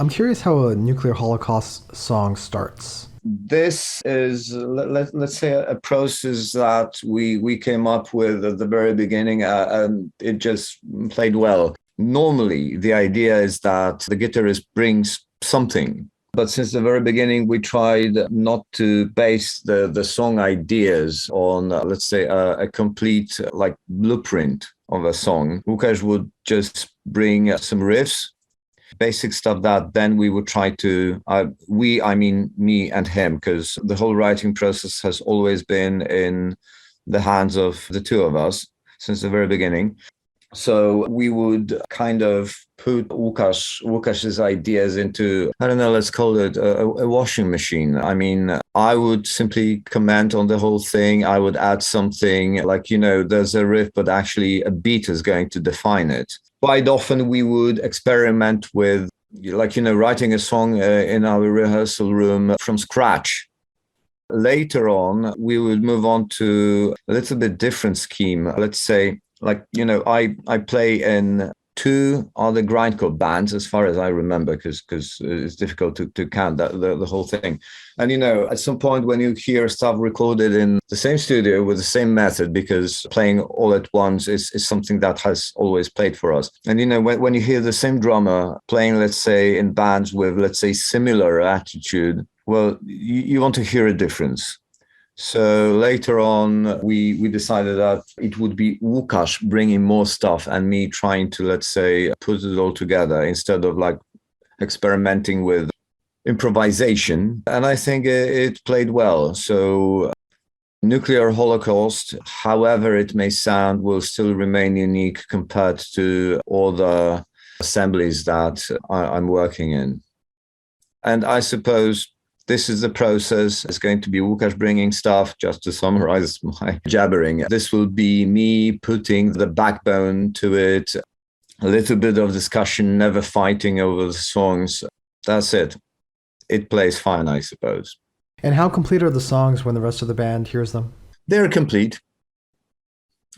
I'm curious how a nuclear holocaust song starts. This is, let's say, a process that we came up with at the very beginning, and it just played well. Normally, the idea is that the guitarist brings something. But since the very beginning, we tried not to base the song ideas on, let's say, a complete like blueprint of a song. Łukasz would just bring some riffs, basic stuff that then we would try to, I mean me and him, because the whole writing process has always been in the hands of the two of us since the very beginning. So we would kind of put Łukasz's ideas into, I don't know, let's call it a washing machine. I mean, I would simply comment on the whole thing. I would add something like, there's a riff, but actually a beat is going to define it. Quite often we would experiment with, writing a song in our rehearsal room from scratch. Later on, we would move on to a little bit different scheme. Let's say, I play in two other grindcore bands, as far as I remember, because it's difficult to count the whole thing. And, at some point when you hear stuff recorded in the same studio with the same method, because playing all at once is something that has always played for us. And, when you hear the same drummer playing, let's say, in bands with, let's say, similar attitude, well, you want to hear a difference. So later on, we decided that it would be Łukasz bringing more stuff and me trying to, let's say, put it all together instead of like experimenting with improvisation. And I think it played well. So Nuclear Holocaust, however it may sound, will still remain unique compared to all the assemblies that I'm working in. And I suppose this is the process. It's going to be Łukasz bringing stuff, just to summarize my jabbering. This will be me putting the backbone to it, a little bit of discussion, never fighting over the songs. That's it. It plays fine, I suppose. And how complete are the songs when the rest of the band hears them? They're complete.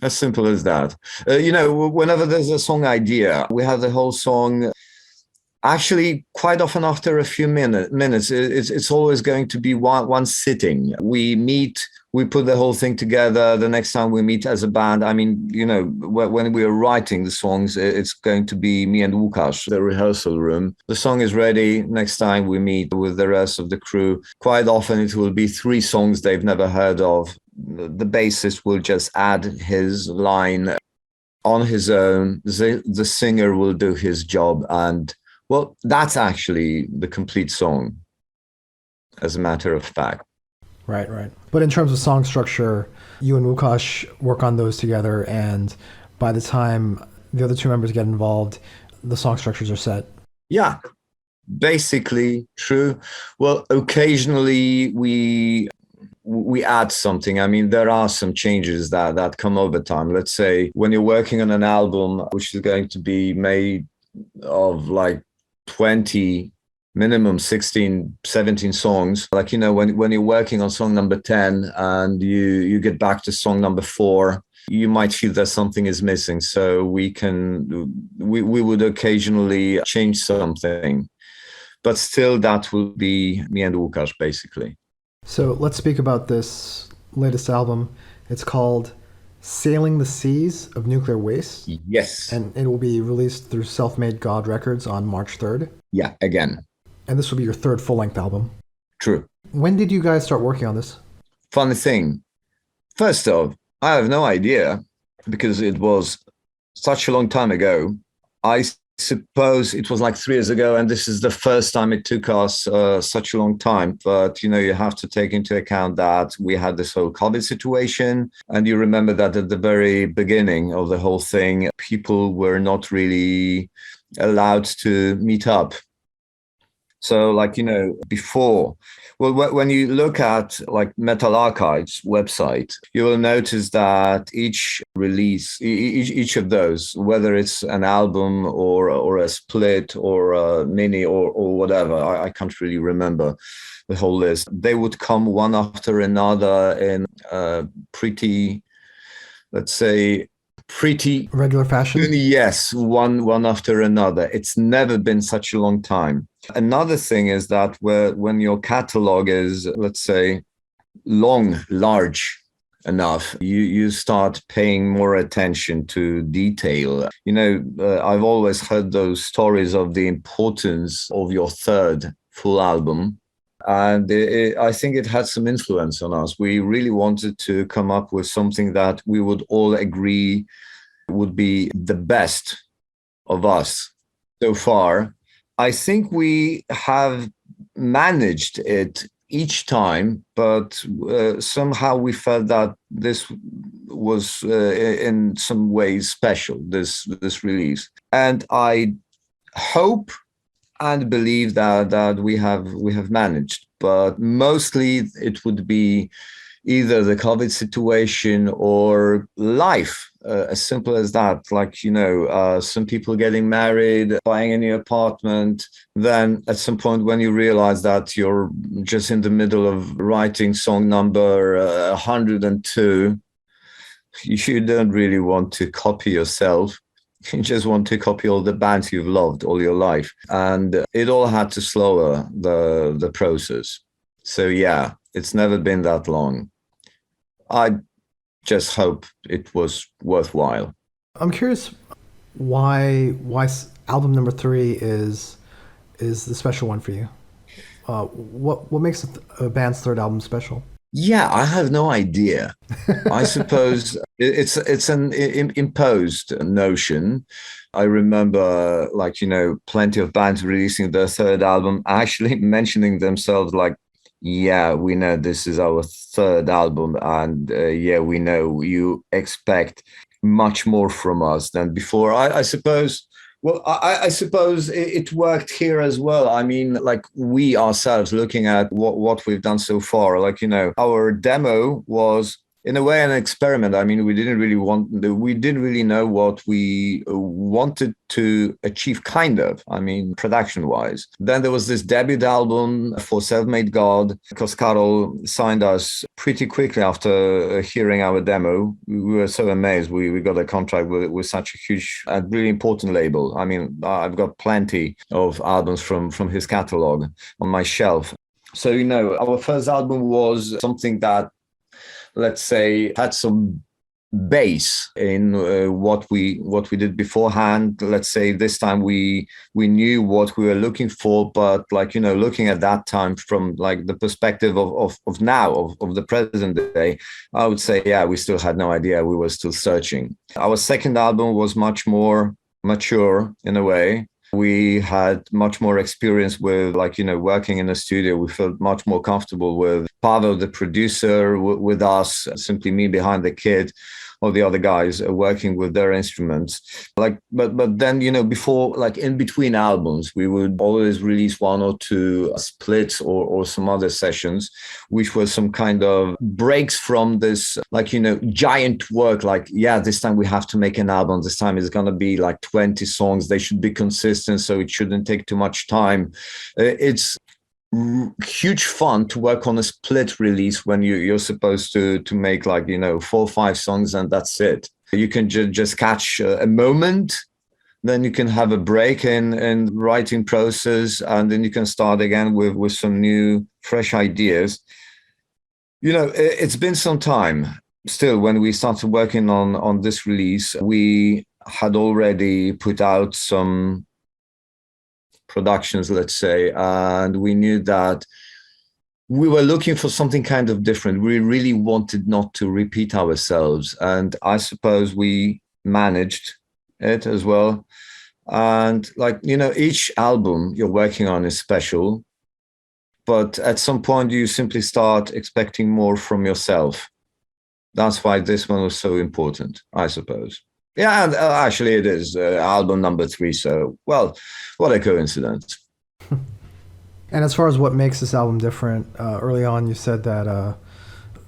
As simple as that. Whenever there's a song idea, we have the whole song. Actually, quite often after a few minutes, it's always going to be one sitting. We meet, we put the whole thing together. The next time we meet as a band, I mean, when we are writing the songs, it's going to be me and Łukasz, the rehearsal room. The song is ready. Next time we meet with the rest of the crew. Quite often it will be 3 songs they've never heard of. The bassist will just add his line on his own. The singer will do his job, and well, that's actually the complete song, as a matter of fact. Right. But in terms of song structure, you and Łukasz work on those together, and by the time the other 2 members get involved, the song structures are set. Yeah, basically true. Well, occasionally we add something. I mean, there are some changes that come over time. Let's say when you're working on an album, which is going to be made of like 20, minimum 16, 17 songs. Like, when you're working on song number 10 and you get back to song number 4, you might feel that something is missing. So we would occasionally change something, but still that will be me and Łukasz basically. So let's speak about this latest album. It's called Sailing the Seas of Nuclear Waste. Yes. And it will be released through Self-Made God Records on March 3rd. Yeah, again. And this will be your 3rd full-length album. True. When did you guys start working on this? Funny thing. First off, I have no idea because it was such a long time ago. I suppose it was like 3 years ago, and this is the first time it took us such a long time. But you have to take into account that we had this whole COVID situation, and you remember that at the very beginning of the whole thing, people were not really allowed to meet up. So before, well, when you look at like Metal Archive's website, you will notice that each release, each of those, whether it's an album or a split or a mini or whatever, I can't really remember the whole list. They would come one after another in pretty, let's say, pretty regular fashion. Yes, one after another. It's never been such a long time. Another thing is that when your catalog is, let's say, large enough, you start paying more attention to detail. I've always heard those stories of the importance of your third full album. And I think it had some influence on us. We really wanted to come up with something that we would all agree would be the best of us so far. I think we have managed it each time, but somehow we felt that this was in some ways special, this release. And I hope and believe that we have managed, but mostly it would be either the COVID situation or life, as simple as that. Like, some people getting married, buying a new apartment. Then at some point when you realize that you're just in the middle of writing song number 102, you don't really want to copy yourself. You just want to copy all the bands you've loved all your life. And it all had to slower the process. So yeah, it's never been that long. I just hope it was worthwhile. I'm curious why album number 3 is the special one for you. What makes a band's third album special? Yeah, I have no idea. I suppose it's an imposed notion. I remember, plenty of bands releasing their third album, actually mentioning themselves like, yeah, we know this is our third album, and yeah, we know you expect much more from us than before. I suppose. Well, I suppose it worked here as well. I mean, like, we ourselves looking at what we've done so far, our demo was in a way an experiment. I mean, we didn't really know what we wanted to achieve, kind of, I mean, production wise. Then there was this debut album for Self-Made God, because Karol signed us pretty quickly after hearing our demo. We were so amazed. We got a contract with such a huge and really important label. I mean, I've got plenty of albums from his catalog on my shelf. So, our first album was something that, let's say, had some base in what we did beforehand. Let's say this time we knew what we were looking for, but looking at that time from the perspective of now, of the present day, I would say, yeah, we still had no idea. We were still searching. Our second album was much more mature in a way. We had much more experience with, working in a studio. We felt much more comfortable with Pavel, the producer, with us, simply me behind the kit, or the other guys working with their instruments. But then, before, in between albums, we would always release one or two splits or some other sessions, which were some kind of breaks from this, giant work. This time we have to make an album. This time it's going to be 20 songs. They should be consistent, so it shouldn't take too much time. It's huge fun to work on a split release when you're supposed to make 4 or 5 songs and that's it. You can just catch a moment, then you can have a break in writing process, and then you can start again with some new fresh ideas. It's been some time. Still, when we started working on this release, we had already put out some productions, let's say, and we knew that we were looking for something kind of different. We really wanted not to repeat ourselves, and I suppose we managed it as well. And each album you're working on is special, but at some point you simply start expecting more from yourself. That's why this one was so important, I suppose. Yeah, and actually it is album number 3. So, well, what a coincidence. And as far as what makes this album different, early on you said that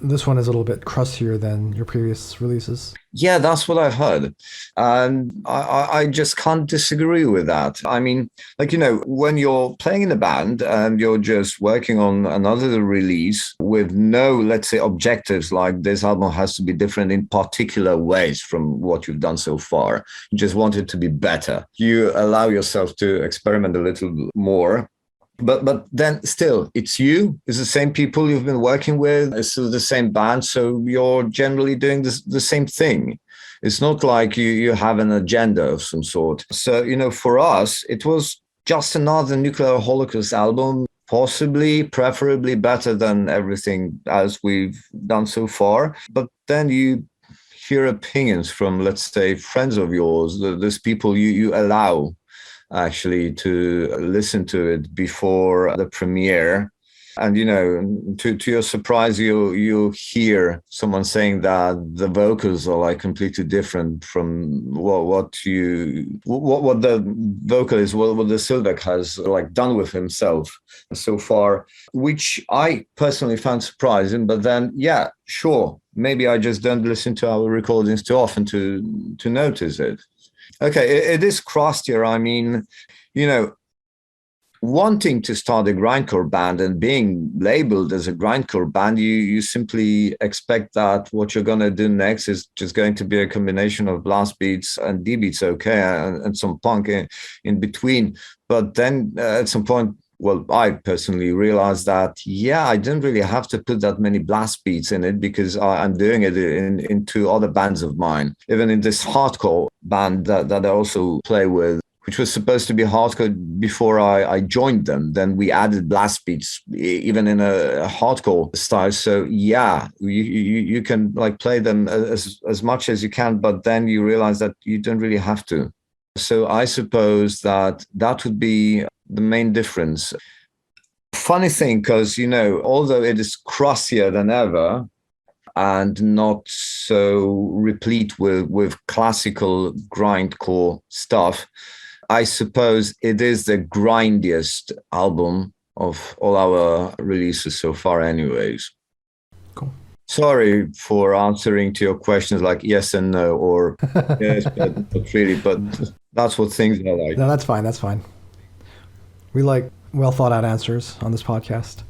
this one is a little bit crustier than your previous releases. Yeah, that's what I've heard. And I just can't disagree with that. I mean, like, when you're playing in a band and you're just working on another release with no, let's say, objectives like this album has to be different in particular ways from what you've done so far. You just want it to be better. You allow yourself to experiment a little more. But then still, it's the same people you've been working with, it's still the same band, so you're generally doing the same thing. It's not like you have an agenda of some sort. So, for us, it was just another Nuclear Holocaust album, possibly, preferably better than everything else we've done so far. But then you hear opinions from, let's say, friends of yours, those people you allow actually to listen to it before the premiere. And, to your surprise, you hear someone saying that the vocals are like completely different from what the vocalist, what the Sylvek has like done with himself so far, which I personally found surprising. But then, yeah, sure, maybe I just don't listen to our recordings too often to notice it. Okay, it is crustier. I mean, wanting to start a grindcore band and being labeled as a grindcore band, you simply expect that what you're going to do next is just going to be a combination of blast beats and D beats, okay, and some punk in between. But then at some point, well, I personally realized that, yeah, I didn't really have to put that many blast beats in it because I'm doing it in two other bands of mine. Even in this hardcore band that I also play with, which was supposed to be hardcore before I joined them. Then we added blast beats, even in a hardcore style. So yeah, you can like play them as much as you can, but then you realize that you don't really have to. So I suppose that would be the main difference. Funny thing, because, although it is crustier than ever and not so replete with classical grindcore stuff, I suppose it is the grindiest album of all our releases so far anyways. Cool. Sorry for answering to your questions like yes and no, or yes, but not really, but that's what things are like. No, that's fine. That's fine. We like well thought out answers on this podcast.